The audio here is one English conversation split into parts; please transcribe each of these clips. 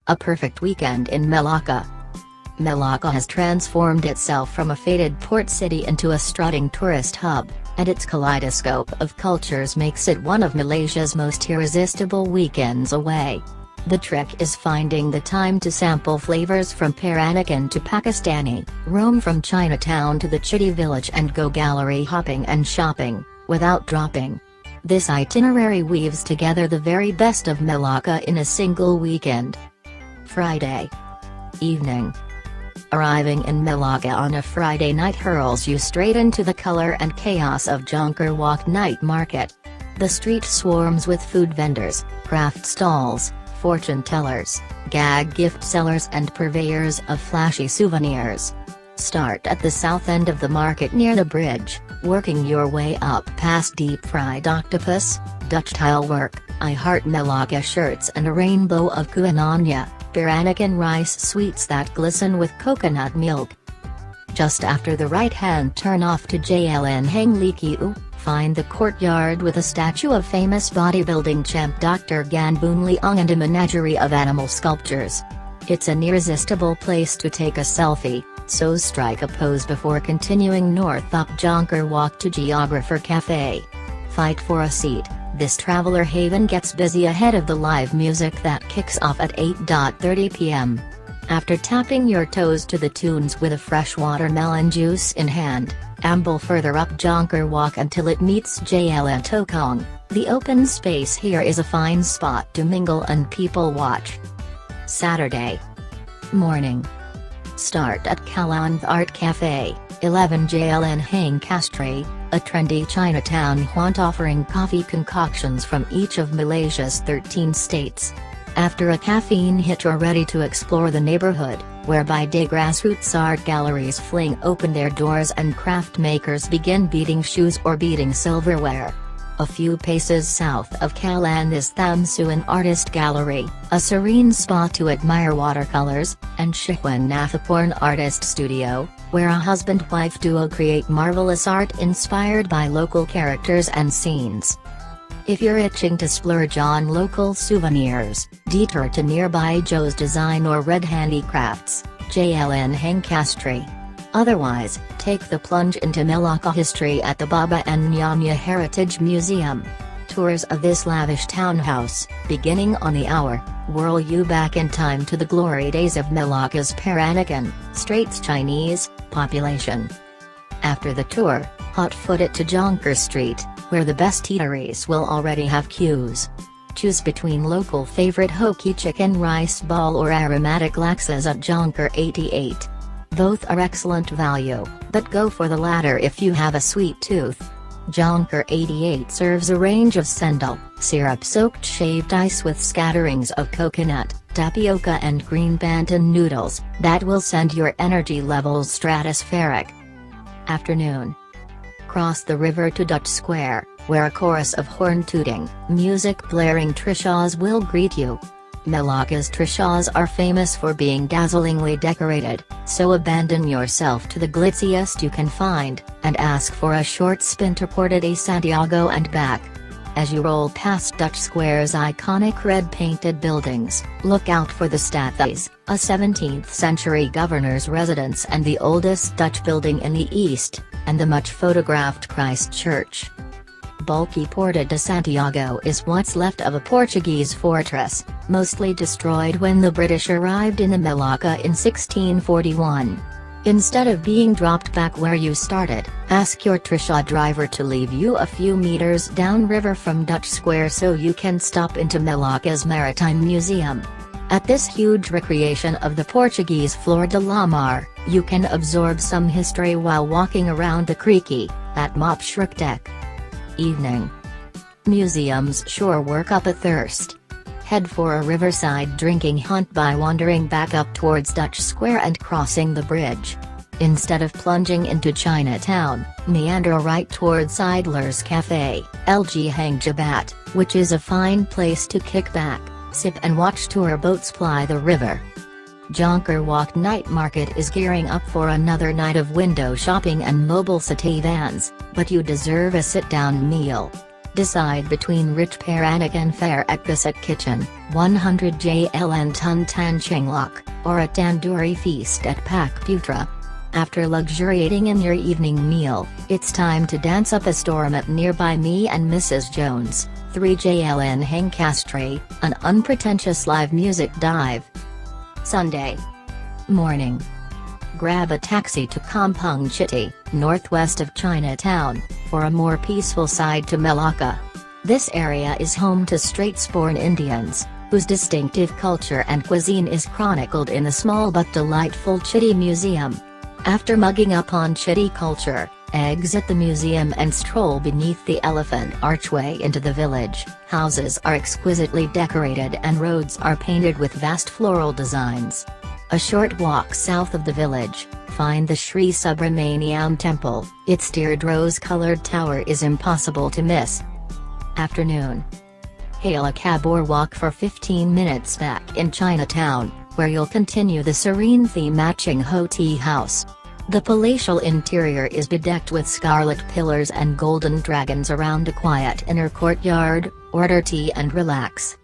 A perfect weekend in Melaka. Melaka has transformed itself from a faded port city into a strutting tourist hub, and its kaleidoscope of cultures makes it one of Malaysia's most irresistible weekends away. The trick is finding the time to sample flavors from Peranakan to Pakistani, roam from Chinatown to the Chitty Village and go gallery hopping and shopping, without dropping. This itinerary weaves together the very best of Melaka in a single weekend. Friday evening. Arriving in Melaka on a Friday night hurls you straight into the color and chaos of Jonker Walk Night Market. The street swarms with food vendors, craft stalls, fortune tellers, gag gift sellers and purveyors of flashy souvenirs. Start at the south end of the market near the bridge, working your way up past deep-fried octopus, Dutch tile work, I Heart Melaka shirts and a rainbow of kuananya, Peranakan rice sweets that glisten with coconut milk. Just after the right-hand turn off to Jalan Hang Likiu, find the courtyard with a statue of famous bodybuilding champ Dr. Gan Boon Leong and a menagerie of animal sculptures. It's an irresistible place to take a selfie, so strike a pose before continuing north up Jonker Walk to Geographer Cafe. Fight for a seat. This traveler haven gets busy ahead of the live music that kicks off at 8:30 p.m. After tapping your toes to the tunes with a fresh watermelon juice in hand, amble further up Jonker Walk until it meets Jalan Tokong. The open space here is a fine spot to mingle and people watch. Saturday morning. Start at Kalanth Art Cafe, 11 Jalan Hang Castri, a trendy Chinatown haunt offering coffee concoctions from each of Malaysia's 13 states. After a caffeine hit you're ready to explore the neighborhood, where by-day grassroots art galleries fling open their doors and craft makers begin beating shoes or beating silverware. A few paces south of Kalan is Thamsuan Artist Gallery, a serene spot to admire watercolors, and Shihwan Nathaporn Artist Studio, where a husband-wife duo create marvelous art inspired by local characters and scenes. If you're itching to splurge on local souvenirs, detour to nearby Joe's Design or Red Handicrafts, Jalan Hang Castri. Otherwise, take the plunge into Melaka history at the Baba and Nyanya Heritage Museum. Tours of this lavish townhouse, beginning on the hour, whirl you back in time to the glory days of Melaka's Peranakan, Straits Chinese, population. After the tour, hot-foot it to Jonker Street, where the best eateries will already have queues. Choose between local favorite Hoki chicken rice ball or aromatic laxas at Jonker 88. Both are excellent value, but go for the latter if you have a sweet tooth. Jonker 88 serves a range of sendal, syrup-soaked shaved ice with scatterings of coconut, tapioca and green bantan noodles, that will send your energy levels stratospheric. Afternoon. Cross the river to Dutch Square, where a chorus of horn-tooting, music-blaring trishas will greet you. Melaka's trishas are famous for being dazzlingly decorated, so abandon yourself to the glitziest you can find, and ask for a short spin to Porta de Santiago and back. As you roll past Dutch Square's iconic red-painted buildings, look out for the Stadhuis, a 17th-century governor's residence and the oldest Dutch building in the east, and the much-photographed Christ Church. Bulky Porta de Santiago is what's left of a Portuguese fortress, mostly destroyed when the British arrived in the Melaka in 1641. Instead of being dropped back where you started, ask your trisha driver to leave you a few meters downriver from Dutch Square so you can stop into Melaka's Maritime Museum. At this huge recreation of the Portuguese Flor de la Mar, you can absorb some history while walking around the creaky, at Mop Shrook Deck. Evening. Museums sure work up a thirst. Head for a riverside drinking hunt by wandering back up towards Dutch Square and crossing the bridge. Instead of plunging into Chinatown, meander right towards Idler's Cafe, LG Hang Jabat, which is a fine place to kick back, sip and watch tour boats ply the river. Jonker Walk Night Market is gearing up for another night of window shopping and mobile city vans, but you deserve a sit-down meal. Decide between Rich Paranik and Fair Ekbasak Kitchen, 100 JLN Tun Tan Chinglok, or a tandoori feast at Pak Putra. After luxuriating in your evening meal, it's time to dance up a storm at nearby Me and Mrs. Jones, 3 JLN Hang Castry, an unpretentious live music dive. Sunday morning. Grab a taxi to Kampong Chitty, northwest of Chinatown, for a more peaceful side to Melaka. This area is home to Straits-born Indians, whose distinctive culture and cuisine is chronicled in the small but delightful Chitty Museum. After mugging up on Chitty culture, exit the museum and stroll beneath the elephant archway into the village. Houses are exquisitely decorated and roads are painted with vast floral designs. A short walk south of the village, find the Sri Subramaniam Temple. Its tiered rose-colored tower is impossible to miss. Afternoon. Hail a cab or walk for 15 minutes back in Chinatown, where you'll continue the serene theme-matching Ho Tea House. The palatial interior is bedecked with scarlet pillars and golden dragons around a quiet inner courtyard. Order tea and relax.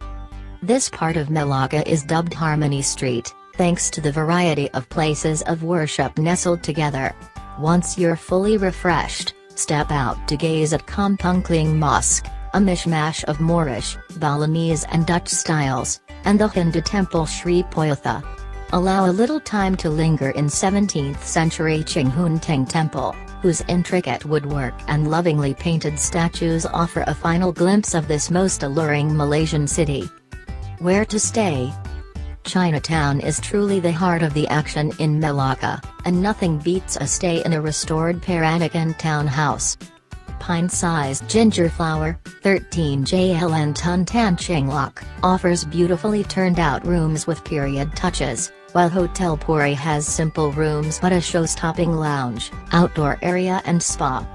This part of Melaka is dubbed Harmony Street, thanks to the variety of places of worship nestled together. Once you're fully refreshed, step out to gaze at Kampung Kling Mosque, a mishmash of Moorish, Balinese and Dutch styles, and the Hindu temple Sri Poyotha. Allow a little time to linger in 17th century Chinghunteng Temple, whose intricate woodwork and lovingly painted statues offer a final glimpse of this most alluring Malaysian city. Where to stay? Chinatown is truly the heart of the action in Melaka, and nothing beats a stay in a restored Peranakan townhouse. Pint-sized ginger flower, 13 JLN Tun Tan Chinglok, offers beautifully turned-out rooms with period touches, while Hotel Puri has simple rooms but a show-stopping lounge, outdoor area and spa.